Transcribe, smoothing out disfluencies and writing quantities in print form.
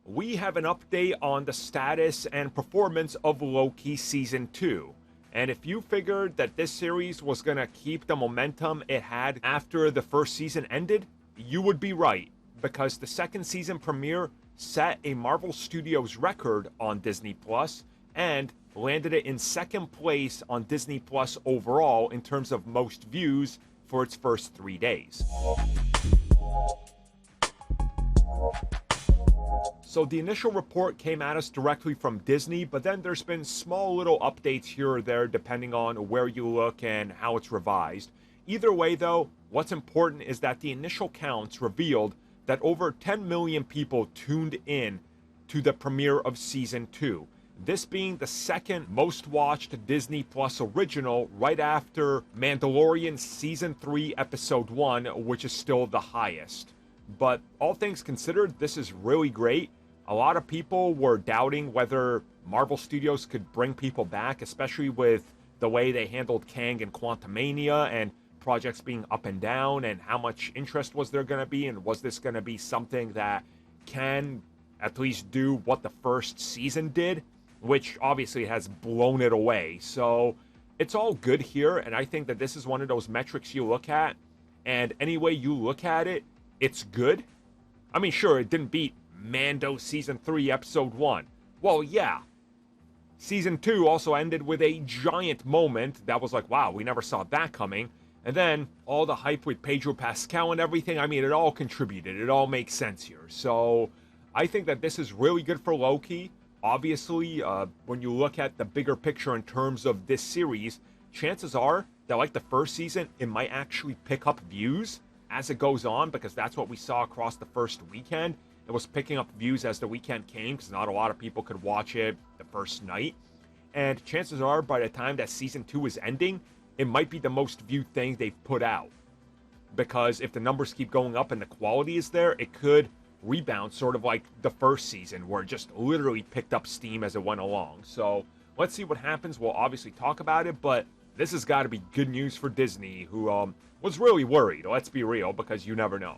we have an update on the status and performance of Loki Season 2. And if you figured that this series was going to keep the momentum it had after the first season ended, you would be right, because the second season premiere set a Marvel Studios record on Disney Plus and landed it in second place on Disney Plus overall in terms of most views for its first 3 days. So the initial report came at us directly from Disney, but then there's been small little updates here or there depending on where you look and how it's revised. Either way though, what's important is that the initial counts revealed that over 10 million people tuned in to the premiere of Season 2. This being the second most watched Disney Plus original right after Mandalorian Season 3 Episode 1, which is still the highest. But all things considered, this is really great. A lot of people were doubting whether Marvel Studios could bring people back, especially with the way they handled Kang and Quantumania and projects being up and down, and how much interest was there going to be, and was this going to be something that can at least do what the first season did, which obviously has blown it away. So it's all good here, and I think that this is one of those metrics you look at, and any way you look at it, it's good. I mean, sure, it didn't beat Mando Season 3 Episode 1. Well, yeah. Season 2 also ended with a giant moment that was like, wow, we never saw that coming. And then all the hype with Pedro Pascal and everything, I mean, it all contributed. It all makes sense here. So I think that this is really good for Loki. Obviously, when you look at the bigger picture in terms of this series, chances are that like the first season, it might actually pick up views as it goes on, because that's what we saw across the first weekend. It was picking up views as the weekend came, because not a lot of people could watch it the first night. And chances are, by the time that Season 2 is ending, it might be the most viewed thing they've put out. Because if the numbers keep going up and the quality is there, it could rebound, sort of like the first season, where it just literally picked up steam as it went along. So let's see what happens. We'll obviously talk about it, but this has got to be good news for Disney, who was really worried, let's be real, because you never know.